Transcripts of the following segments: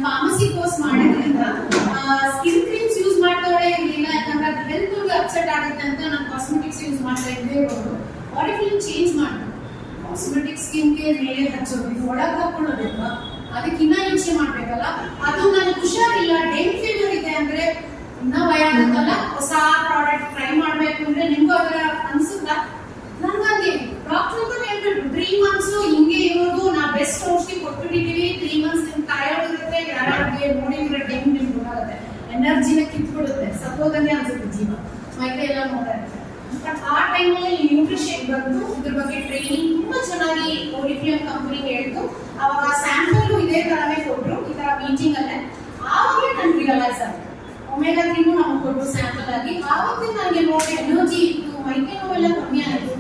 Pharmacy course ಮಾಡೋದ್ರಿಂದ skin creams use ಮಾಡ್ತಾಳೆ ಇರಲಿಲ್ಲ, ಯಾಕಂದ್ರೆ ಅದು ಹೆಲ್ತ್ ಅಪ್ಸೆಟ್ ಆಗುತ್ತೆ ಅಂತ ನಾನು ಕಾಸ್ಮೆಟಿಕ್ಸ್ ಯೂಸ್ ಮಾಡ್ತಾ ಇದ್ದೇ ಇರೋದು. ಬಾಡಿ ಫಿಲ್ಮ್ ಚೇಂಜ್ ಮಾಡಿ ಕಾಸ್ಮೆಟಿಕ್ ಸ್ಕಿನ್ ಕೇರ್ ಮೇಲೆ ಹಚ್ಚೋದು, ಒಳಗೆ ಹಾಕೊಳ್ಳೋದಲ್ವಾ, ಅದಕ್ಕಿನ್ನ ಯೋಚನೆ ಮಾಡ್ಬೇಕಲ್ಲ. ಅದು ನನಗೆ ಹುಷಾರಿಲ್ಲ, ಡೆಂಗ್ ಫೀವರ್ ಇದೆ ಅಂದ್ರೆ ಇನ್ನ ಭಯ ಆಗುತ್ತಲ್ಲ. ಹೊಸ ಪ್ರಾಡಕ್ಟ್ ಟ್ರೈ ಮಾಡ್ಬೇಕು ಅಂದ್ರೆ ನಿಮ್ಗೂ ಅದರ ಅನ್ಸುತ್ತಾ? ನನ್ಗಾಗಿ ಡಾಕ್ಟರ್ ಕೂಡ ಹೇಳ್ಬಿಟ್ರು 3 months ಹಿಂಗೆ ಇರೋದು, ನಾ ಬೆಸ್ಟ್ ಔಷಧಿ ಕೊಟ್ಬಿಟ್ಟಿದೀವಿ, 3 months ನಿಮ್ ಟಯರ್ಡ್ ಇರುತ್ತೆ, ಯಾರಿಗೆ ನೋಡಿದ್ರೆ ಡೆಂಗ್ ನಿಮ್ಗೆ ಗೊತ್ತಾಗುತ್ತೆ, ಎನರ್ಜಿನ ಕಿತ್ಬಿಡುತ್ತೆ, ಸತ್ತೋದಂಗೆ ಅನ್ಸುತ್ತೆ ಜೀವ, ಮೈಕೈ ಎಲ್ಲ ನೋಡಿರುತ್ತೆ. ಬಟ್ ಆ ಟೈಮಲ್ಲಿ ನ್ಯೂಟ್ರಿಷನ್ ಬಂದು ಇದ್ರ ಬಗ್ಗೆ ಟ್ರೈನಿಂಗ್ ತುಂಬಾ ಚೆನ್ನಾಗಿ ಓರಿಫ್ಲೇಮ್ ಕಂಪನಿ ಹೇಳ್ತು. ಅವಾಗ ಸ್ಯಾಂಪಲ್ ಇದೇ ತರನೇ ಕೊಟ್ರು, ಈ ತರ ಮೀಟಿಂಗ್ ಅಲ್ಲೇ. ಆವಾಗಲೇ ನನ್ಗೆ ರಿಯಲೈಸ್ ಆಯ್ತು, ಒಮೆಗಾ 3 ನಮ್ಗೆ ಕೊಟ್ಟು ಸ್ಯಾಂಪಲ್ ಆಗಿ. ಆವತ್ತಿನ ನನಗೆ ನೋಡಿ ಎನರ್ಜಿ ಇತ್ತು, ಮೈಕೈ ನೋವೆಲ್ಲ ಕಮ್ಮಿ ಆಯಿತು.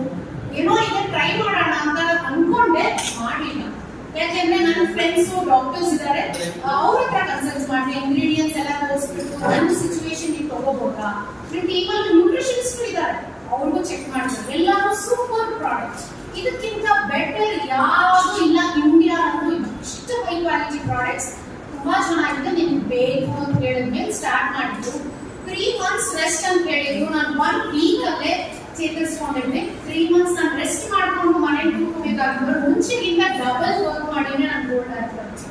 ಏನೋ ಈಗ ಟ್ರೈ ಮಾಡೋಣ ಅಂತ ಅನ್ಕೊಂಡೆ, ಮಾಡಿಲ್ಲ. ಯಾಕೆಂದ್ರೆ ನನ್ನ ಫ್ರೆಂಡ್ಸ್ ಡಾಕ್ಟರ್ಸ್ ಇದ್ದಾರೆ, ಅವ್ರ ಹತ್ರ ಕನ್ಸಲ್ಟ್ ಮಾಡಿ ಇಂಗ್ರೀಡಿಯೆಂಟ್ಸ್ ಎಲ್ಲ ತೋರಿಸ್ಬಿಟ್ಟು ನನ್ನ ಸಿಚುವೇಶನ್ ನೀವು ತಗೋಬೋದಾ. ನನ್ನ ಟೀಮಲ್ಲಿ ನ್ಯೂಟ್ರಿಷನಿಸ್ಟ್ ಇದ್ದಾರೆ, ಅವ್ರಿಗೂ ಚೆಕ್ ಮಾಡಿದ್ರು, ಎಲ್ಲರೂ ಸೂಪರ್ ಪ್ರಾಡಕ್ಟ್, ಇದಕ್ಕಿಂತ ಬೆಟರ್ ಯಾವುದು ಇಲ್ಲ ಇಂಡಿಯಾ ಅನ್ನೋದು. ಇಷ್ಟು ಹೈ ಕ್ವಾಲಿಟಿ ಪ್ರಾಡಕ್ಟ್ಸ್ ತುಂಬಾ ಚೆನ್ನಾಗಿದೆ, ನಿಮ್ಗೆ ಬೇಕು ಅಂತ ಹೇಳಿದ್ಮೇಲೆ ಸ್ಟಾರ್ಟ್ ಮಾಡಿದ್ರು. 3 months ರೆಸ್ಟ್ ಅಂತ ಹೇಳಿದ್ರು. ನಾನು 1 week ಅಲ್ಲೇ ಚೇತರಿಸ್ಕೊಂಡಿದ್ದೆ. 3 months ನಾನು ರೆಸ್ಟ್ ಮಾಡ್ಕೊಂಡು ಮನೆಗೆ ಕೂತ್ಕೋಬೇಕಾಗಿದ್ರು. ಮುಂಚೆಗಿಂತ ಡಬಲ್ ವರ್ಕ್ ಮಾಡಿದ್ರೆ ನಾನು ಗೋಲ್ಡ್ ಆಯ್ತು.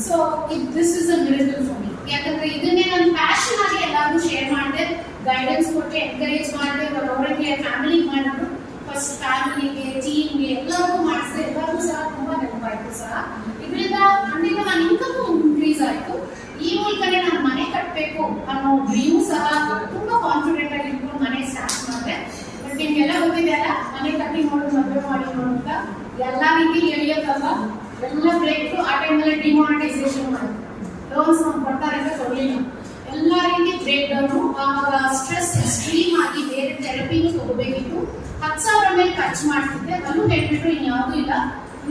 So this is a miracle for me. ಯಾಕಂದ್ರೆ ಇದನ್ನೇ ನನ್ನ ಪ್ಯಾಷನ್ ಆಗಿ ಎಲ್ಲರಿಗೂ ಶೇರ್ ಮಾಡಿದೆ, ಗೈಡೆನ್ಸ್ ಕೊಟ್ಟೆ, ಎನ್ಕರೇಜ್ ಮಾಡಿದೆ. ಅವರಿಗೆ ಫ್ಯಾಮಿಲಿಗೆ ಮಾಡಿದ್ರು, ಫಸ್ಟ್ ಫ್ಯಾಮಿಲಿಗೆ, ಟೀಮ್ಗೆ ಎಲ್ಲರಿಗೂ ಮಾಡಿಸಿದೆ. ಎಲ್ಲರಿಗೂ ಸಹ ತುಂಬಾ ನೆನಪಾಯ್ತು ಸಹ. ಇದರಿಂದ ಖಂಡಿತ ನನ್ನ ಇನ್ಕಮ್ ಇನ್ಕ್ರೀಸ್ ಆಯ್ತು. ಈ ಮೂಲಕನೇ ನಾನು ಮನೆ ಕಟ್ಟಬೇಕು ಅನ್ನೋ ಡ್ರೀಮು ಸಹ ತುಂಬಾ ಕಾನ್ಫಿಡೆಂಟ್ ಆಗಿ ಇಟ್ಕೊಂಡು ಮನೆ ಸ್ಟಾರ್ಟ್ ಮಾಡಿದೆ. ಬಟ್ ನಿಮ್ಗೆಲ್ಲ ಗೊತ್ತಿದೆ ಅಲ್ಲ, ಮನೆ ಕಟ್ಟಿ ನೋಡು, ಮದುವೆ ಮಾಡಿ ನೋಡು ಅಂತ ಎಲ್ಲಾ ರೀತಿಲಿ ಎಳಿಯೋಕ್ಕಲ್ವ, ಎಲ್ಲ ಬ್ರೇಕ್. ಆ ಟೈಮಲ್ಲಿ ಡಿಮಾನಿಟೈಸೇಷನ್ ಮಾಡಿದ್ರು, ಲೋನ್ಸ್ ನಮ್ಗೆ ಕೊಡ್ತಾರೆ ಅಂತ ಕೊಡಲಿಲ್ಲ, ಎಲ್ಲ ರೀತಿ ಬ್ರೇಕ್ ಡೌನು. ಆವಾಗ ಸ್ಟ್ರೆಸ್ ಎಕ್ಸ್ಟ್ರೀಮ್ ಆಗಿ ಬೇರೆ ಥೆರಪಿನೂ ತಗೋಬೇಕಿತ್ತು. 10,000 ಮೇಲೆ ಖರ್ಚು ಮಾಡ್ತಿದ್ದೆ. ಅಲ್ಲೂ ಹೇಳ್ಬಿಟ್ರು ಇನ್ಯಾವುದೂ ಇಲ್ಲ,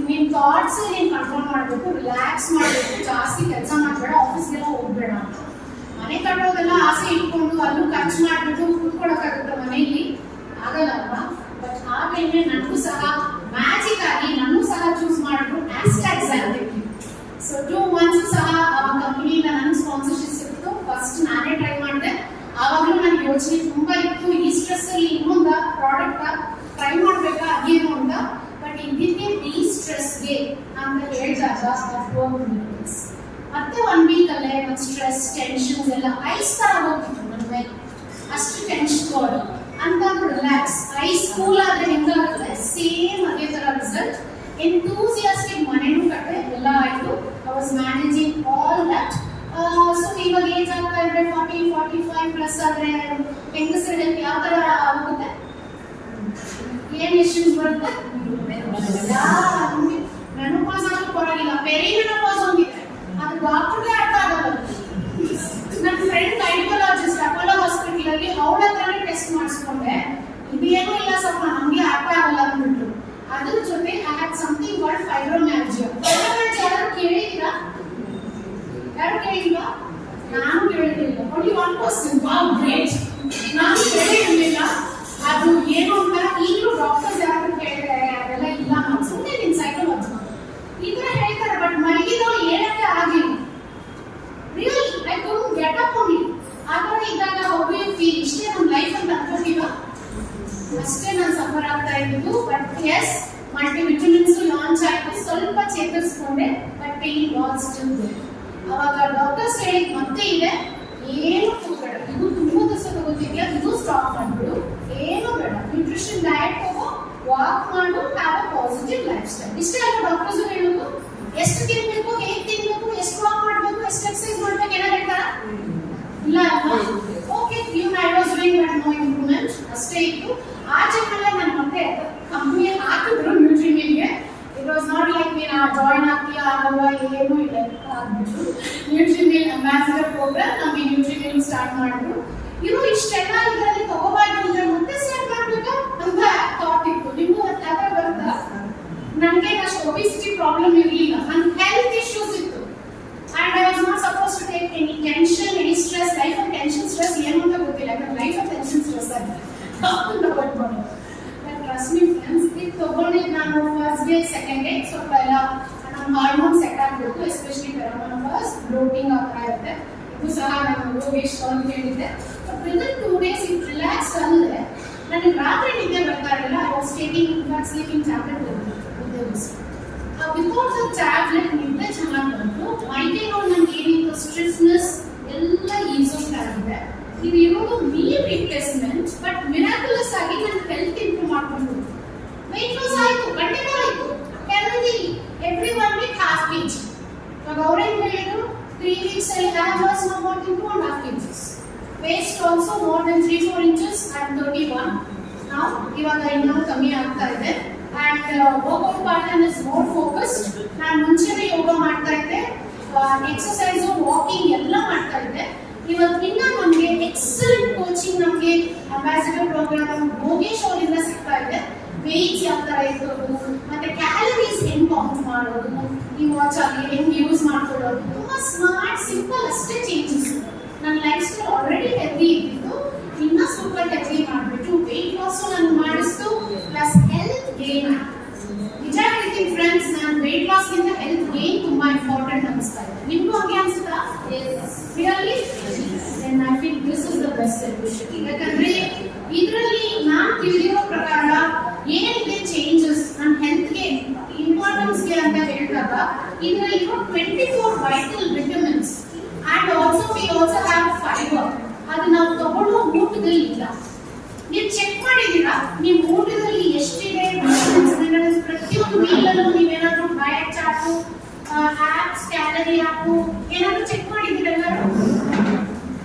ನಿನ್ ಥಾಟ್ಸ್ ನೀನ್ ಕಂಟ್ರೋಲ್ ಮಾಡಬೇಕು, ರಿಲ್ಯಾಕ್ಸ್ ಮಾಡಬೇಕು, ಜಾಸ್ತಿ ಕೆಲಸ ಮಾಡಬೇಡ, ಆಫೀಸ್ಗೆಲ್ಲ ಹೋಗ್ಬೇಡ ಅಂತ. ಮನೆ ಕಟ್ಟೋದೆಲ್ಲ ಆಸೆ ಇಟ್ಕೊಂಡು ಅಲ್ಲೂ ಖರ್ಚು ಮಾಡ್ಬಿಟ್ಟು ಕೂತ್ಕೊಳ್ಳೋಕ್ಕಾಗುತ್ತೆ ಮನೆಯಲ್ಲಿ, ಆಗಲ್ಲ ಅಲ್ವಾ. ಬಟ್ ಆ ಟೈಮಲ್ಲಿ ನನಗೂ ಸಹ ಮ್ಯಾಜಿಕ್ ಆಗಿ ನನ್ನೂ ಸಹ ಚೂಸ್ ಮಾಡಿದ್ರು ಆಸ್ಟ್ಯಾಕ್ಸ್ ಆಗ್ಬೇಕು. ಸೊ 2 months ಸಹ ಆ ಕಂಪನಿಯಿಂದ ನನ್ನ ಸ್ಪಾನ್ಸರ್ಶಿಪ್ ಸಿಕ್ತು. ಫಸ್ಟ್ ನಾನೇ ಟ್ರೈ ಮಾಡಿದೆ. ಆವಾಗಲೂ ನನಗೆ ಯೋಚನೆ ತುಂಬಾ ಇತ್ತು, ಈ ಸ್ಟ್ರೆಸ್ ಅಲ್ಲಿ ಇನ್ನೊಂದು ಪ್ರಾಡಕ್ಟ್ ಟ್ರೈ ಮಾಡ್ಬೇಕಾ ಅದೇನು ಅಂತ. ಬಟ್ ಇದಕ್ಕೆ ಈ ಸ್ಟ್ರೆಸ್ಗೆ ಅಂತ ಹೇಳಿದಾಗ ಮತ್ತೆ 1 week ಅಲ್ಲೇ ನನ್ನ ಸ್ಟ್ರೆಸ್ ಟೆನ್ಷನ್ಸ್ ಎಲ್ಲ ಐಸ್ ತರ ಹೋಗ್ತಿತ್ತು ನನ್ನ ಮೇಲೆ. ಅಷ್ಟು ಟೆನ್ಷನ್ ಗೋಡ್ ಅಂತ ರಿಲ್ಯಾಕ್ಸ್. ಐಸ್ ಕೂಲ್ ಆದ್ರೆ ಹೆಂಗಾಗುತ್ತೆ ಸೇಮ್ ಅದೇ ತರ ರಿಸಲ್ಟ್. ಎಂಥೂಸಿಯಾಸ್ಟಿಕ್ ಮನೆನೂ ಕಟ್ಟೆ, ಎಲ್ಲ ಆಯ್ತು. I was managing all that. So ಇವಾಗ ಏಜ್ ಆಗ್ತಾ ಇದ್ರೆ 40-45 ಪ್ಲಸ್ ಆದ್ರೆ ಹೆಂಗಸರ ಹೆಲ್ತ್ ಯಾವ ತರ ಆಗುತ್ತೆ, ಏನ್ ಇಶ್ಯೂಸ್ ಬರುತ್ತೆ? ಮೆನೋಪಾಸ್ ಆದ್ರೂ ಪರವಾಗಿಲ್ಲ, ಪೆರಿಮೆನೋಪಾಸ್ ಹೋಗಿದೆ, ಅದು ಡಾಕ್ಟರ್ಗೆ ಅರ್ಥ ಆಗಲ್ಲ. ನನ್ನ ಫ್ರೆಂಡ್ ಗೈನಕಾಲಜಿಸ್ಟ್ ಅಪೋಲೋ ಹಾಸ್ಪಿಟಲ್ ಅಲ್ಲಿ ಅವಳ ಹತ್ರನೇ ಟೆಸ್ಟ್ ಮಾಡಿಸ್ಕೊಂಡೆ, ಇದೇನೂ ಇಲ್ಲ ಸ್ವಲ್ಪ ನಮ್ಗೆ ಅರ್ಥ ಆಗಲ್ಲ ಅಂದ್ಬಿಟ್ರು. ಅದ್ರ ಜೊತೆ ಐ ಹ್ಯಾಡ್ ಸಮಥಿಂಗ್ ಕಾಲ್ಡ್ ಫೈಬ್ರೋಮ್ಯಾಲ್ಜಿಯಾ. ಫೈಬ್ರೋಮ್ಯಾಲ್ಜಿಯಾ ಯಾರು ಕೇಳಿದ್ದೀರಾ? ಯಾರು ಕೇಳಿಲ್ವಾ? ನಾನು ಕೇಳಿರಲಿಲ್ಲ. ಓನ್ಲಿ 1%. Wow great. ನಾನು ಕೇಳಿರಲಿಲ್ಲ ಅದು ಏನು ಅಂತ. ಈಗಲೂ ಡಾಕ್ಟರ್ಸ್ ಯಾರು ಕೇಳಿದ್ದಾರೆ ಅದೆಲ್ಲ ಇಲ್ಲ, ನಾನು ಸುಮ್ಮನೆ ನಿನ್ ಸೈಕಾಲಜಿ ಈ ತರ ಹೇಳ್ತಾರೆ. ಬಟ್ ಮಲಗಿದವ್ರು ಏನಕ್ಕೆ ಆಗಿಲ್ಲ, real I don't get up only. ಆ ಥರ ಇದ್ದಾಗ ಹೌ ಡು ಯು ಫೀಲ್? ಇಷ್ಟೇ ನಮ್ಮ ಲೈಫ್ ಅಂತ ಅನ್ಕೊಂಡಿವ, ಅಷ್ಟೇ ನಾನು ಸಫರ್ ಆಗ್ತಾ ಇದ್ದು. But yes, multivitamins launch ಆಯ್ತು, ಸ್ವಲ್ಪ ಚೇತರಿಸ್ಕೊಂಡೆ. But pain was still there. ಅವಾಗ ಡಾಕ್ಟರ್ಸ್ ಹೇಳಿದ್ ಮತ್ತೆ ಇದೆ, ಏನು ಬೇಡ, ಇದು ತುಂಬಾ ದಿವಸ ತಗೋತಿದ್ಯಾ, ಇದು ಸ್ಟಾಪ್ ಮಾಡ್ಬಿಡು, ಏನು ಬೇಡ, ನ್ಯೂಟ್ರಿಷನ್ ಡಯಟ್ ತಗೋ, ವಾಕ್ ಮಾಡು, have a positive life style. ಇಷ್ಟೇ ಅಲ್ಲ ಡಾಕ್ಟರ್ಸ್ ಹೇಳೋದು. ಎಷ್ಟು ತಿನ್ಬೇಕು, ಹೇಗೆ ತಿನ್ಬೇಕು, ಎಷ್ಟು ವಾಕ್ ಮಾಡ್ಬೇಕು, ಎಷ್ಟು ಎಕ್ಸರ್ಸೈಸ್ ಮಾಡ್ಬೇಕು ಏನೋ ಹೇಳ್ತಾರ? ಇಲ್ಲ ಅಲ್ವಾ? Okay, even I was doing but no improvement, ಅಷ್ಟೇ ಇತ್ತು. ಆಚೆ ಮೇಲೆ ನಾನು ಮತ್ತೆ ಕಂಪ್ನಿಯಲ್ಲಿ ಹಾಕಿದ್ರು ನ್ಯೂಟ್ರಿಮಿಲ್ಗೆ. ಇಟ್ ವಾಸ್ ನಾಟ್ ಲೈಕ್ ನೀನು ಜಾಯಿನ್ ಆಗ್ತೀಯಾ ಆಗಲ್ವಾ, ಏನೂ ಇಲ್ಲ, ಆಗ್ಬಿಟ್ಟು ನ್ಯೂಟ್ರಿಮಿಲ್ ಅಂಬಾಸಿಡರ್ ಪ್ರೋಗ್ರಾಮ್ ನಮಗೆ ನ್ಯೂಟ್ರಿಮಿಲ್ ಸ್ಟಾರ್ಟ್ ಮಾಡಿದ್ರು. ಇವರು ಇಷ್ಟೆಲ್ಲ ಇದರಲ್ಲಿ ತಗೋಬಾರ್ದು ಅಂದ್ರೆ ಮತ್ತೆ ಸ್ಟಾರ್ಟ್ ಮಾಡ್ಬೇಕಾ ಅಂತ ಥಾಟ್ ಇತ್ತು. ನಿಮಗೂ ಯಾವ ಬರುತ್ತಾ? ನನಗೆ ಅಷ್ಟು ಒಬಿಸಿಟಿ ಪ್ರಾಬ್ಲಮ್ ಇರಲಿಲ್ಲ, ನನ್ನ ಹೆಲ್ತ್ ಇಶ್ಯೂಸ್ ಇತ್ತು. And I was not suppose to take any tension, any stress. Life of tension stress ಏನು ಅಂತ ಗೊತ್ತಿಲ್ಲ, ಯಾಕಂದ್ರೆ ಲೈಫ್ ಆಫ್ ಟೆನ್ಷನ್ ಸ್ಟ್ರೆಸ್ ಆಗಿದೆ. ಟ್ರಸ್ಟ್ ಮೀ ಫ್ರೆಂಡ್ಸ್, ಇದು ತಗೊಂಡಿದ್ದು ನಾನು ಫಸ್ಟ್ ಡೇ ಸೆಕೆಂಡ್ ಡೇ ಸ್ವಲ್ಪ ಎಲ್ಲ ನಮ್ಮ ಹಾರ್ಮೋನ್ ಸೆಟ್ ಆಗ್ಬಿಟ್ಟು ಮಾಡಬೇಕು, ಎಸ್ಪೆಷಲಿ ಪೆರಾಮನೋಪಾಸ್, ಬ್ಲೋಟಿಂಗ್ ಆ ಥರ ಇರುತ್ತೆ. ಇದು ಸಹ ನಾನು ಯೋಗೇಶ್ ಅವ್ರಿಗೆ ಹೇಳಿದ್ದೆ. ವಿದಿನ್ 2 days ಇದು ರಿಲ್ಯಾಕ್ಸ್ ಅಂದರೆ ನನಗೆ ರಾತ್ರಿ ನಿದ್ದೆ ಬರ್ತಾ ಇರಲಿಲ್ಲ. I was taking sleeping tablet without the tablet ನಿದ್ದೆ ಚೆನ್ನಾಗಿ ಬಂತು. ಮೈಕೈನ್ ಅವ್ರು ನನಗೆ ಏನಿತ್ತು ಸ್ಟ್ರೆಸ್ನೆಸ್ ಎಲ್ಲ ಈಸ್ ಔಟ್ ಆಗಿದೆ. ಇದು ಇರೋದು ಮೀಲ್ ರಿಪ್ಲೇಸ್ಮೆಂಟ್, ಬಟ್ ಮಿರಾಕ್ಯುಲಸ್ ಆಗಿ ನನ್ನ ಹೆಲ್ತ್ ಇಂಪ್ರೂವ್ ಮಾಡ್ಕೊಂಡು ವೆಯ್ಟ್ ಲಾಸ್ ಆಯಿತು, ಖಂಡಿತ ಆಯಿತು. Healthy every 1 week half kg. ಇವಾಗ ಅವ್ರೇನು ಹೇಳಿದ್ರು 3 weeks ಅಲ್ಲಿ have loss about 2.5 kgs. Waist also more than 3-4 inches. I am 31 now. ಇವಾಗ ಇನ್ನೂ ಕಮ್ಮಿ ಆಗ್ತಾ ಇದೆ. And workout pattern is more focused. ನಾನು ಮುಂಚೆನೇ ಯೋಗ ಮಾಡ್ತಾ ಇದ್ದೆ, ಎಕ್ಸರ್ಸೈಸ್ ವಾಕಿಂಗ್ ಎಲ್ಲ ಮಾಡ್ತಾ ಇದ್ದೆ. ಇವತ್ತಿನ ನಮಗೆ ಎಕ್ಸಲೆಂಟ್ ಕೋಚಿಂಗ್ ನಮಗೆ ಅಂಬಾಸಿಡರ್ ಪ್ರೋಗ್ರಾಮ್ ಯೋಗೇಶ್ ಅವರಿಂದ ಸಿಗ್ತಾ ಇದೆ. ವೆಯ್ಟ್ಸ್ ಯಾವ ಥರ ಇರೋದು ಮತ್ತೆ ಕ್ಯಾಲರೀಸ್ ಹೆಂಗ್ ಕೌಂಟ್ ಮಾಡೋದು, ಈ ವಾಚ್ ಆಗಲಿ ಹೆಂಗ್ ಯೂಸ್ ಮಾಡ್ಕೊಳ್ಳೋದು, ತುಂಬಾ ಸ್ಮಾರ್ಟ್ ಸಿಂಪಲ್ ಅಷ್ಟೇ ಚೇಂಜಸ್. ನನ್ನ ಲೈಫ್ ಸ್ಟೈಲ್ ಆಲ್ರೆಡಿ ಹೆಲ್ದಿ ಇದ್ದಿದ್ದು, ಇನ್ನೂ ಸೂಪರ್ ಹೆಲ್ದಿ ಮಾಡಿಬಿಟ್ಟು ವೆಯ್ಟ್ ಲಾಸ್ ನಾನು ಮಾಡಿಸ್ತು, ಪ್ಲಸ್ ಹೆಲ್ತ್ ಗೇನ್. ನಿಜ ಹೇಳ್ತೀನಿ ಫ್ರೆಂಡ್ಸ್, ನಾನು ವೆಯ್ಟ್ ಲಾಸ್ಗಿಂತ ಹೆಲ್ತ್ ಗೇನ್ ತುಂಬಾ ಇಂಪಾರ್ಟೆಂಟ್ ಅನಿಸ್ತಾ ಇದೆ. ನಿಮಗೂ ಹಾಗೆ ಅನ್ಸುತ್ತಾ? Really then I feel this is the best solution. ಯಾಕಂದ್ರೆ ಇದರಲ್ಲಿ ನಾನು ತಿಳಿದಿರೋ ಪ್ರಕಾರ ಏನಿದೆ ಚೇಂಜಸ್ ನನ್ನ ಹೆಲ್ತ್ಗೆ ಇಂಪಾರ್ಟೆನ್ಸ್ಗೆ ಅಂತ ಹೇಳಿದಾಗ ಇದರಲ್ಲಿರೋ 24 vital vitamins and also we also have fiber. ಅದು ನಾವು ತಗೊಳ್ಳೋ ಊಟದಲ್ಲಿ ಇಲ್ಲ. ನೀವು ಚೆಕ್ ಮಾಡಿದ್ದೀರಾ ನಿಮ್ಮ ಊಟದಲ್ಲಿ ಎಷ್ಟಿದೆ ವಿಟಮಿನ್ಸ್ ಮಿನರಲ್ಸ್? ಪ್ರತಿಯೊಂದು ಮೀಲಲ್ಲೂ ನೀವೇನಾದ್ರೂ diet chart, apps, calorie app ಏನಾದ್ರೂ ಚೆಕ್ ಮಾಡಿದ್ದೀರಾ ಎಲ್ಲರೂ?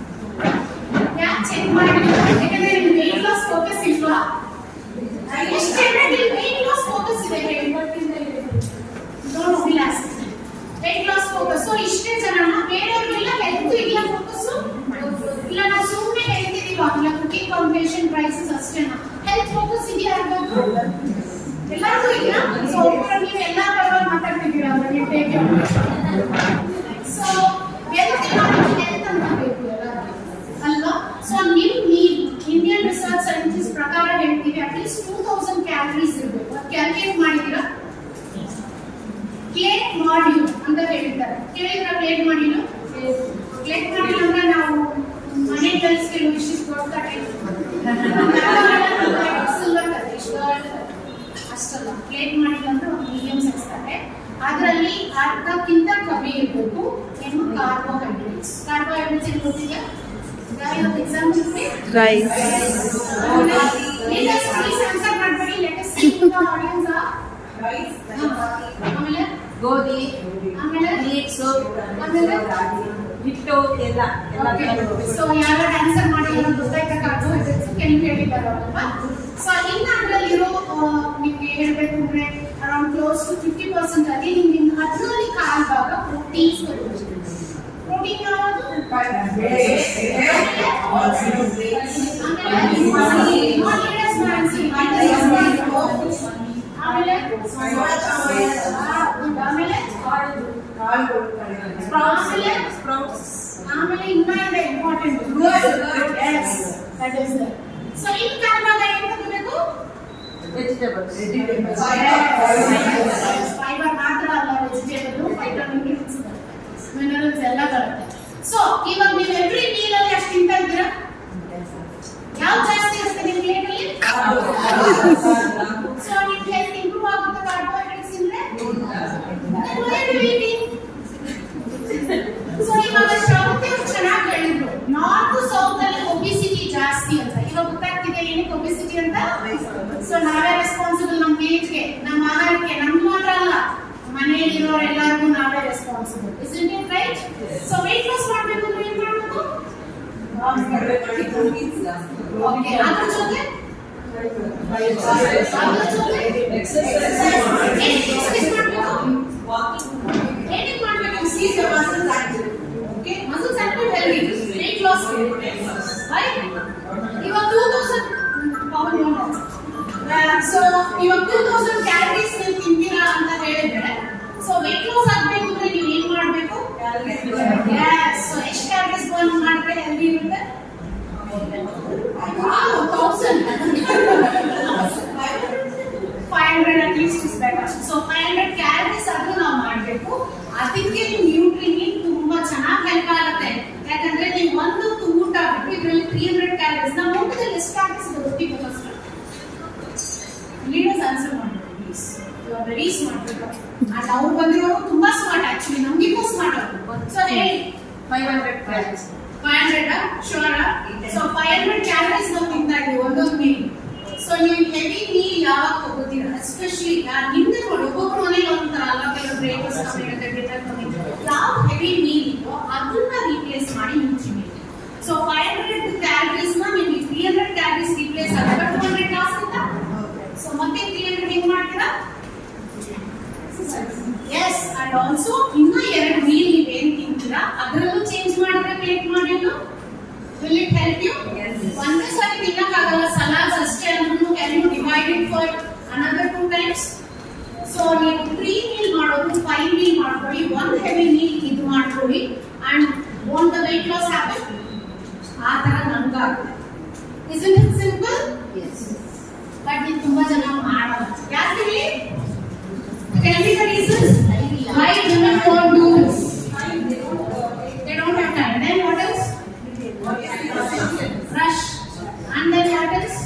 ಯಾಕೆ ಚೆಕ್ ಮಾಡಿದ್ದೀರಾ? ಯಾಕಂದ್ರೆ ನಿಮ್ಗೆ ವೆಯ್ಟ್ ಲಾಸ್ ಫೋಕಸ್ ಇಲ್ವಾ? ಎಷ್ಟು ಜನರಿಗೆ ವೆಯ್ಟ್ ಲಾಸ್ ಫೋಕಸ್ ಇದೆ ಹೇಳಿ? ವೆಯ್ಟ್ ಲಾಸ್ ಫೋಕಸ್ ಇಷ್ಟೇ ಜನನ, ಬೇರೆಯವ್ರಿಗೆಲ್ಲ ಹೆಲ್ತ್ ಇಲ್ಲ ಫೋಕಸ್ ಇಲ್ಲ. ನಾವು ಸುಮ್ಮನೆ ಹೇಳ್ತಿದೀವಿ ಆಗಿಲ್ಲ ಕುಕಿಂಗ್ ಕಾಂಪಿಟೇಷನ್ ಪ್ರೈಸಸ್ ಅಷ್ಟೇನಾ? ಹೆಲ್ತ್ ಫೋಕಸ್ ಇದೆಯಾ ಯಾರಿಗಾದ್ರೂ? ಎಲ್ಲರಿಗೂ ಇಲ್ಲ. ಸೊ ಒಬ್ಬರು ನೀವು ಎಲ್ಲ ಪರವಾಗಿ ಮಾತಾಡ್ತಿದ್ದೀರಾ ಅಂದ್ರೆ ನೀವು ಟೇಕ್ ಸೊ ಹೆಲ್ತ್ ಅಂತ ಬೇಕು ಎಲ್ಲರಿಗೂ ಅಲ್ವಾ? ಸೊ ನೀವು ಇಂಡಿಯನ್ ರಿಸರ್ಚ್ ಸೈನ್ಸಿಸ್ ಪ್ರಕಾರ ಹೇಳ್ತೀವಿ ಅಟ್ಲೀಸ್ಟ್ 2000 ಕ್ಯಾಲರೀಸ್ ಇರಬೇಕು. ಅದು ಕ್ಯಾಲ್ಕುಲೇಟ್ ಮಾಡಿದ್ದೀರಾ? ಪ್ಲೇಟ್ ಮಾಡ್ಯೂಲ್ ಅಂತ ಹೇಳಿದ್ದಾರೆ. ಕೇಳಿದ್ರ ಪ್ಲೇಟ್ ಮಾಡ್ಯೂಲ್? ಪ್ಲೇಟ್ ಮಾಡ್ಯೂಲ್ ಅಂದ್ರೆ ನಾವು ಮನೆ ಕೆಲಸಕ್ಕೆ ಇಷ್ಟು ದೊಡ್ಡ ಸಿಲ್ವರ್ ಅಷ್ಟಲ್ಲ. ಪ್ಲೇಟ್ ಮಾಡ್ಯೂಲ್ ಅಂದ್ರೆ ಒಂದು ಮೀಡಿಯಂ ಸೈಜ್ ತಟ್ಟೆ, ಅದರಲ್ಲಿ ಅರ್ಧಕ್ಕಿಂತ ಕಮ್ಮಿ ಇರಬೇಕು ಏನು ಕಾರ್ಬೋಹೈಡ್ರೇಟ್ಸ್. ಕಾರ್ಬೋಹೈಡ್ರೇಟ್ಸ್ ಏನು ಗೊತ್ತಿದೆ? Example rice. ಆನ್ಸರ್ ಮಾಡಬೇಡಿ. Let us see the audience are rice, ಆಮೇಲೆ ಗೋಧಿ, ಆಮೇಲೆ ಡೇಟ್ಸ್, ಆಮೇಲೆ ಹಿಟ್ಟು ಎಲ್ಲ. ಸೊ ಯಾರು ಆನ್ಸರ್ ಮಾಡಿ ಗೊತ್ತಾಯ್ತಾ? ಕಾರ್ಬೋಹೈಡ್ರೇಟ್ಸ್ ಕೆಲವು ಹೇಳಿದ್ದಾರಲ್ವಾ? ಸೊ ಇನ್ನು ಅದರಲ್ಲಿರೋ ನಿಮಗೆ ಹೇಳಬೇಕು ಅಂದ್ರೆ ಅರೌಂಡ್ ಕ್ಲೋಸ್ ಟು 50% ಅಲ್ಲಿ ನಿಮ್ಗೆ ಅದರಲ್ಲಿ ಕಾಲ್ ಭಾಗ ಪ್ರೋಟೀನ್ಸ್ ಬರುತ್ತೆ. ಪ್ರೋಟೀನ್ ಯಾವುದು? ಆಮೇಲೆ ಇನ್ನ ಇದೆ ಇಂಪಾರ್ಟೆಂಟ್ ಸೊ ಇನ್ ಕಾಲ್ಭಾಗ ಏನು ತಗೋಬೇಕು? ವೆಜಿಟೇಬಲ್ಸ್. ಫೈಬರ್ ಮಾತ್ರ ಅಲ್ಲ, ವೆಜಿಟೇಬಲ್, ವೈಟಮಿನ್ಸ್, ಮಿನರಲ್ಸ್ ಎಲ್ಲ ಬರುತ್ತೆ. ಸೊ ಇವಾಗ ನೀವು ಎವ್ರಿ ಮೀಲ್ ಅಲ್ಲಿ ಅಷ್ಟು ತಿಂತಾ ಇದ್ದೀರಾ? ಯಾವ್ದು ಜಾಸ್ತಿ ಇರುತ್ತೆ ನಿಮ್ಮ ಪ್ಲೇಟ್ ಅಲ್ಲಿ? ಸೊ ನಿಮ್ಮ ಹೆಲ್ತ್ ಇಂಪ್ರೂವ್ ಆಗುತ್ತೆ ಕಾರ್ಬೋಹೈಡ್ರೇಟ್ಸ್ ಇದ್ರೆ? ಸೊ ಇವಾಗ ಶ್ರವಂತಿ ಅವ್ರು ಚೆನ್ನಾಗಿ ಹೇಳಿದ್ರು, ನಾರ್ತ್ ಸೌತ್ ಅಲ್ಲಿ ಒಬಿಸಿಟಿ ಜಾಸ್ತಿ ಅಂತ. ಇವಾಗ ಗೊತ್ತಾಗ್ತಿದೆ ಏನಕ್ಕೆ ಒಬಿಸಿಟಿ ಅಂತ? ಸೊ ನಾವೇ ರೆಸ್ಪಾನ್ಸಿಬಲ್ ನಮ್ಮ ವೇಟ್ಗೆ, ನಮ್ಮ ಆಹಾರಕ್ಕೆ. ನಮ್ಗೆ ಮಾತ್ರ ಅಲ್ಲ, ಮನೆಯಲ್ಲಿರೋರು ಎಲ್ಲರಿಗೂ ನಾವೇ responsible. Isn't it right? So weight loss ಮಾಡಬೇಕು ಅಂದ್ರೆ ಏನ್ ಮಾಡಬೇಕು? ಓಕೆ, ಅದ್ರ ಜೊತೆ ಎಕ್ಸರ್ಸೈಸ್ ಮಾಡಬೇಕು. ಏನಕ್ಕೆ ಮಾಡಬೇಕು? Sees muscles active. Okay, muscles active healthy, weight loss right. ಇವಾಗ 2000 ಸೊ ಇವಾಗ 2000 ಕ್ಯಾಲರೀಸ್ ನೀವು ತಿಂತೀರಾ ಅಂತ ಹೇಳಿದ್ರೆ, ಸೊ ವೇಟ್ ಲಾಸ್ ಆಗಬೇಕು ಅಂದ್ರೆ ನೀವು ಏನ್ ಮಾಡಬೇಕು? ಸೊ ಎಷ್ಟು ಕ್ಯಾಲರೀಸ್ ಬರ್ನ್ ಮಾಡಿದ್ರೆ ಹೆಲ್ದಿ ಇರುತ್ತೆ? 500 at least is better. So 500 calories ಆದ್ರೂ ನಾವು ಮಾಡಬೇಕು. ಅದಕ್ಕೆ ಅವ್ರು ಬಂದಿರೋರು ತುಂಬಾ ಸ್ಮಾರ್ಟ್, ಆಕ್ಚುಲಿ ನಮ್ಗಿಂತ ಸ್ಮಾರ್ಟ್ ಅವರು. ಸೊ ಹೇಳಿ 500 calories. 500 ಶೋರ. ಸೊ 500 ಕ್ಯಾಲರೀಸ್ ನಾವು ತಿಂತಾ ಇದ್ವಿ ಒಂದೊಂದು ಮೀಲ್. ಸೊ ನೀವು ಹೆವಿ ಮೀಲ್ ಯಾವಾಗ ತಗೋತೀರಾ, ಎಸ್ಪೆಷಲಿ ನಿಮ್ದೆ ನೋಡಿ ಒಬ್ಬೊಬ್ರು ಮನೇಲಿ ಒಂಥರ ಅಲ್ಲ, ಕೆಲವು ಬ್ರೇಕ್ಫಾಸ್ಟ್ ಕಮ್ಮಿ ಇರುತ್ತೆ, ಡಿನ್ನರ್ ಕಮ್ಮಿ ಇರುತ್ತೆ. ಯಾವ ಹೆವಿ ಮೀಲ್ ಇದೋ ಅದನ್ನ ರೀಪ್ಲೇಸ್ ಮಾಡಿ ನ್ಯೂಟ್ರಿ ಮೀಲ್. ಸೊ 500 ಕ್ಯಾಲರೀಸ್ ನ ನಿಮಗೆ 300 ಕ್ಯಾಲರೀಸ್ ರೀಪ್ಲೇಸ್ ಆಗುತ್ತೆ, 200 ಲಾಸ್ ಅಂತ. ಸೊ ಮತ್ತೆ 300 ಏನ್ ಮಾಡ್ತೀರಾ? ಎಸ್, ಅಂಡ್ ಆಲ್ಸೋ ಇನ್ನ 2 ಮೀಲ್ ನೀವು ಏನ್ ತಿಂತೀರಾ ಅದರಲ್ಲೂ ಚೇಂಜ್ ಮಾಡಿದ್ರೆ ಪ್ಲೇಟ್ ಮಾಡಿದ್ದು will it help you? Yes. ಒಂದೇ ಸಾರಿ ತಿನ್ನಕ್ಕಾಗಲ್ಲ, ಸಲಾಡ್ಸ್ ಅಷ್ಟೇ ಅಂದ್ರೂ can you divide it for another 2 times. So ನೀವು 3 ಮೀಲ್ ಮಾಡೋದು 5 ಮೀಲ್ ಮಾಡ್ಕೊಳ್ಳಿ, 1 ಹೆವಿ ಮೀಲ್ ಇದು ಮಾಡ್ಕೊಳ್ಳಿ, and won't the weight loss happen? ಆ ತರ ನಮ್ಗಾಗುತ್ತೆ. Isn't it simple? Yes. But ಇದು ತುಂಬಾ ಜನ ಮಾಡಲ್ಲ. ಯಾಕೆ ಹೇಳಿ? Tell me the reasons why women don't do this. They don't have time. Then what else? Rush. And then what else?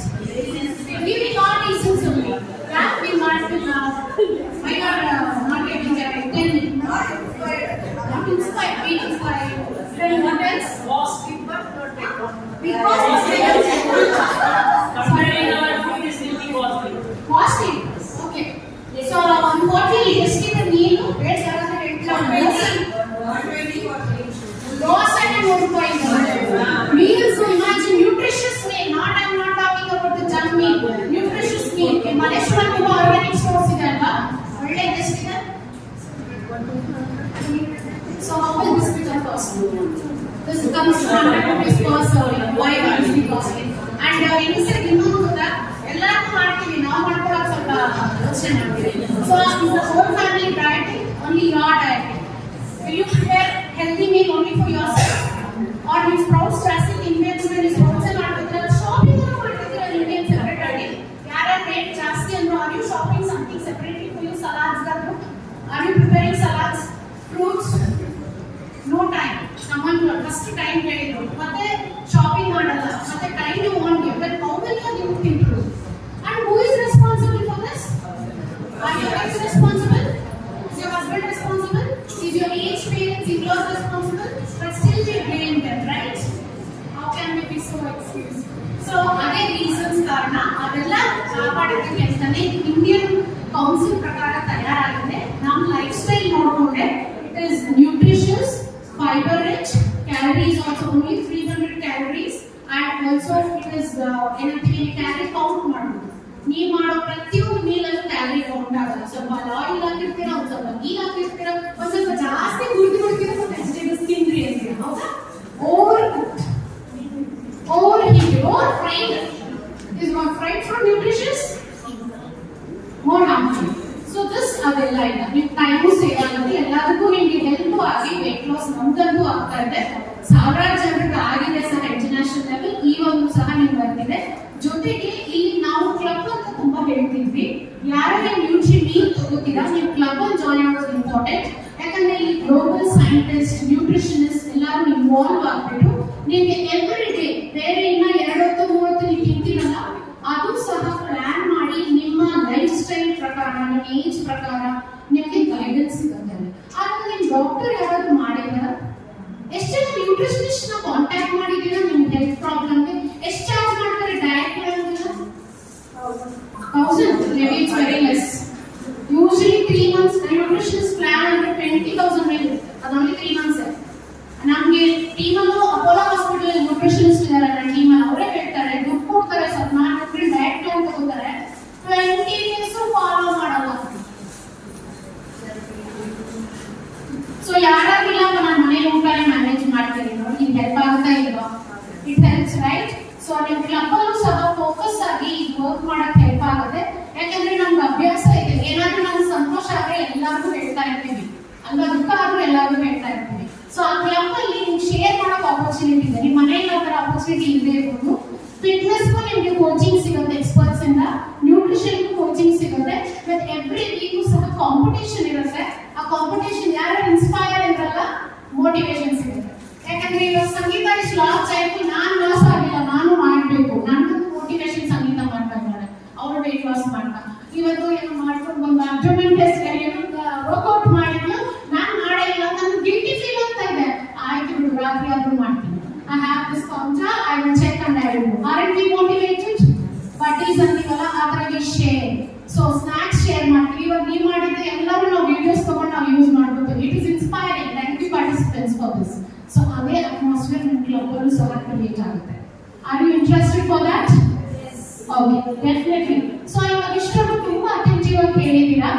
Giving all reasons only. That we want to now. Why you are not getting that? Then not inspired. Be inspired. Then what else? Because costly. Okay. So unfortunately, yesterday ನೀನು rate ಯಾರಾದ್ರೂ loss and meals. Imagine nutritious meal. I'm not talking about the junk meal. Nutritious meal. In Malaysia, ತುಂಬಾ organic stores ಇದೆ ಅಲ್ವಾ, ಒಳ್ಳೆ ಎಷ್ಟಿದೆ. So how will this become costly? This comes to 100 rupees per serving. Why will it be costly? And ಇನ್ನೊಂದು ಇನ್ನೊಂದು ಗೊತ್ತಾ, ಎಲ್ಲಾನು ಮಾಡ್ತೀವಿ, ನಾವು ಮಾಡ್ಕೊಳ್ಳೋಕೆ ಸ್ವಲ್ಪ ಯೋಚನೆ ಮಾಡ್ತೀವಿ. So is the whole family dieting? Only your dieting? Will you prepare healthy meal only for yourself? Or you sprouts ಜಾಸ್ತಿ ತಿನ್ಬೇಕು ಅಂದ್ರೆ ನೀವು ಸ್ಪ್ರೌಟ್ಸ್ ಮಾಡ್ತಿದ್ರೆ ಶಾಪಿಂಗ್ ಅನ್ನು ಮಾಡ್ತಿದ್ರೆ ಇಂಡಿಯನ್ ಸೆಪರೇಟ್ ಆಗಿ ಯಾರ ರೇಟ್ ಜಾಸ್ತಿ ಅಂದ್ರೆ are you shopping something separately for you? Salads ಗಾದ್ರು are you preparing salads, fruits? No time. someone first time ಹೇಳಿದ್ರು, ಮತ್ತೆ ಶಾಪಿಂಗ್ ಮಾಡಲ್ಲ, ಮತ್ತೆ time you won't give. Then how will your youth improve? And who is responsible for this? Are you guys responsible? Is your husband responsible? Is your aged parents, in-laws responsible? But still we blame them, right? How can we be so excused? So ಅದೇ reasons ಕಾರಣ ಅದೆಲ್ಲ ಕಾಪಾಡೋದಕ್ಕೆ ಅಂತಾನೆ Indian council ಪ್ರಕಾರ ತಯಾರಾಗಿದೆ. ನಮ್ಮ life style ನೋಡಿಕೊಂಡ್ರೆ it is nutritious, fiber rich, calories also only 300 calories, and also it is ಏನಂತೀವಿ calorie count ಮಾಡೋದು. ನೀವು ಮಾಡೋ ಪ್ರತಿಯೊಂದು ಮೀಲ್ ಅಲ್ಲೂ ಕ್ಯಾಲರಿ ಕೌಂಟ್ ಆಗಲ್ಲ. ಸ್ವಲ್ಪ ಆಯಿಲ್ ಹಾಕಿರ್ತೀರಾ, ಒಂದು ಸ್ವಲ್ಪ ಗೀ ಹಾಕಿರ್ತೀರಾ, ಒಂದು ಸ್ವಲ್ಪ ಜಾಸ್ತಿ ಹುರಿದು ಬಿಡ್ತೀರಾ, ಮತ್ತೆ ವೆಜಿಟೇಬಲ್ಸ್ ತಿಂದ್ರಿ ಅಂತೀರಾ, ಹೌದಾ? Over heated, over fried. Is not fried food nutritious? More harmful. So this ಅದೆಲ್ಲ ಇಲ್ಲ, ನೀವು ಟೈಮು ಸೇವ್ ಆಗುತ್ತೆ, ಎಲ್ಲದಕ್ಕೂ ನಿಮಗೆ ಹೆಲ್ಪ್ ಆಗಿ ವೇಟ್ ಲಾಸ್ ನಮ್ದಂತೂ ಆಗ್ತಾ ಇದೆ, ಸಾವಿರಾರು ಜನರಿಗೆ ಆಗಿದೆ ಸಹ ಇಂಟರ್ನ್ಯಾಷನಲ್ ಲೆವೆಲ್, ಇವಾಗೂ ಸಹ ನಿಮ್ಗೆ ಬಂದಿದೆ. ಜೊತೆಗೆ ಇಲ್ಲಿ ನಾವು ಕ್ಲಬ್ ಅಂತ ತುಂಬಾ ಹೇಳ್ತಿದ್ವಿ, ಯಾರೇ ನ್ಯೂಟ್ರಿ ಮೀಲ್ ತಗೋತೀರಾ ನೀವು ಕ್ಲಬ್ ಅಲ್ಲಿ ಜಾಯಿನ್ ಆಗೋದು ಇಂಪಾರ್ಟೆಂಟ್. ಯಾಕಂದ್ರೆ ಇಲ್ಲಿ ಗ್ಲೋಬಲ್ ಸೈಂಟಿಸ್ಟ್, ನ್ಯೂಟ್ರಿಷನಿಸ್ಟ್ ಎಲ್ಲರೂ ಇನ್ವಾಲ್ವ್ ಆಗ್ಬಿಟ್ಟು ನಿಮ್ಗೆ ಎವ್ರಿ ಡೇ ಬೇರೆ ಇನ್ನ 2 ಹೊತ್ತು 3 ಹೊತ್ತು ನೀವು ತಿಂತೀರಲ್ಲ ಅದು ಸಹ ಪ್ಲಾನ್ ಮಾಡಿ ನಿಮ್ಮ ಲೈಫ್ ಸ್ಟೈಲ್ ಪ್ರಕಾರ, ನಿಮ್ಮ ಏಜ್ ಪ್ರಕಾರ ನಿಮ್ಗೆ ಗೈಡೆನ್ಸ್ ಸಿಗುತ್ತೆ. ಆದ್ರೆ ನಿಮ್ ಡಾಕ್ಟರ್ ಯಾರಾದ್ರೂ ಮಾಡಿದ್ರ? ಎಷ್ಟು ಜನ ನ್ಯೂಟ್ರಿಷನಿಸ್ಟ್ ನ ಕಾಂಟ್ಯಾಕ್ಟ್ ಮಾಡಿದೀರಾ ನಿಮ್ ಹೆಲ್ತ್ ಪ್ರಾಬ್ಲಮ್ಗೆ? ಎಷ್ಟು ಚಾರ್ಜ್ ಮಾಡ್ತಾರೆ ಡಯಟ್ ಮಾಡೋದನ್ನ? 1000, maybe it's very less. Usually 3 months nutritionist plan ಅಂದ್ರೆ 20,000 ಮೇಲೆ, ಅದು only 3 months. ನಮ್ಗೆ ಟೀಮ್ ಅಲ್ಲೂ ಅಪೋಲೋ ಹಾಸ್ಪಿಟಲ್ ನ್ಯೂಟ್ರಿಷನಿಸ್ಟ್ ಇದಾರೆ, ನನ್ನ ಟೀಮ್ ಅಲ್ಲಿ ಅವರೇ ಹೇಳ್ತಾರೆ, ದುಡ್ಡು ಕೊಡ್ತಾರೆ, ಸ್ವಲ್ಪ ಡಿಫ್ರೆಂಟ್ ಡಯಟ್ ಪ್ಲಾನ್ ತಗೋತಾರೆ, 20 days ಫಾಲೋ ಮಾಡಲ್ಲ. ಸೊ ಯಾರಾಗಿಲ್ಲ ನಾನು ಮನೇಲಿ ಊಟನೇ ಮ್ಯಾನೇಜ್ ಮಾಡ್ತೀನಿ ನೋಡಿ, ಇದು ಹೆಲ್ಪ್ ಆಗುತ್ತಾ ಇಲ್ವಾ? It helps, right? ಸೊ ನೀವು ಕ್ಲಬ್ ಅಲ್ಲೂ ಸಹ ಫೋಕಸ್ ಆಗಿ ವರ್ಕ್ ಮಾಡಕ್ ಹೆಲ್ಪ್ ಆಗುತ್ತೆ. ಯಾಕಂದ್ರೆ ನಮ್ಗೆ ಅಭ್ಯಾಸ ಇದೆ, ಏನಾದ್ರೂ ನಮ್ಗೆ ಸಂತೋಷ ಆದ್ರೆ ಎಲ್ಲರಿಗೂ ಹೇಳ್ತಾ ಇರ್ತೀವಿ ಅಲ್ವಾ, ದುಃಖ ಆದ್ರೂ ಎಲ್ಲರಿಗೂ ಹೇಳ್ತಾ ಇರ್ತೀವಿ. ಸೊ ಆ ಕ್ಲಬ್ ಅಲ್ಲಿ ನಿಮ್ಗೆ ಶೇರ್ ಮಾಡಕ್ ಆಪರ್ಚುನಿಟಿ ಇದೆ. ನಿಮ್ಮ ಮನೆಯಲ್ಲಿ ಆ ತರ ಆಪರ್ಚುನಿಟಿ ಇಲ್ಲದೆ ಇರ್ಬೋದು. ಫಿಟ್ನೆಸ್ಗೂ ನಿಮ್ಗೆ ಕೋಚಿಂಗ್ ಸಿಗುತ್ತೆ ಎಕ್ಸ್ಪರ್ಟ್ಸ್ ಇಂದ, ನ್ಯೂಟ್ರಿಷನ್ಗೂ ಕೋಚಿಂಗ್ ಸಿಗುತ್ತೆ, ಮತ್ತೆ ಎವ್ರಿ ವೀಕು ಸಹ ಕಾಂಪಿಟೇಷನ್ ಇರುತ್ತೆ. ಆ ಕಾಂಪಿಟೇಷನ್ ಯಾರು ಇನ್ಸ್ಪೈರ್ ಇರಲ್ಲ, ಮೋಟಿವೇಶನ್ ಸಿಗುತ್ತೆ. ಯಾಕಂದ್ರೆ ಇವಾಗ ಸಂಗೀತ ಇಷ್ಟು ಲಾಸ್ ಆಯ್ತು, ನಾನು ಲಾಸ್ ಆಗಿಲ್ಲ, ನಾನು ಮಾಡಬೇಕು, ನನಗೂ ಮೋಟಿವೇಶನ್ ಸಂಗೀತ ಮಾಡ್ತಾ ಇದ್ದಾರೆ, ಅವರು ವೇಟ್ ಲಾಸ್ ಮಾಡ್ತಾ ಇವತ್ತು ಏನೋ ಮಾಡ್ಕೊಂಡು ಬಂದು ಅಬ್ಡೋಮೆನ್ ಟೆಸ್ಟ್ ವರ್ಕೌಟ್ ಮಾಡ್ತೀವಲ್ಲ ಆ ತರ V share. So snacks share ಮಾಡ್ತೀವಿ. ಇವಾಗ ನೀವು ಮಾಡಿದ್ರೆ ಎಲ್ಲರೂ ನಾವು ವಿಡಿಯೋಸ್ ತಗೊಂಡು ನಾವು ಯೂಸ್ ಮಾಡ್ಬೋದು. It is inspiring like we participants for this. So ಅದೇ ಅಟ್ಮಾಸ್ಫಿಯರ್ ನಿಮ್ಮ ಕ್ಲಬ್ ಅಲ್ಲೂ ಸಹ ಕ್ರಿಯೇಟ್ ಆಗುತ್ತೆ. Are you interested for that? Okay, definitely. So ಇವಾಗ ಇಷ್ಟೊಂದು ತುಂಬಾ ಅಟೆಂಟಿವ್ ಆಗಿ ಕೇಳಿದ್ದೀರಾ.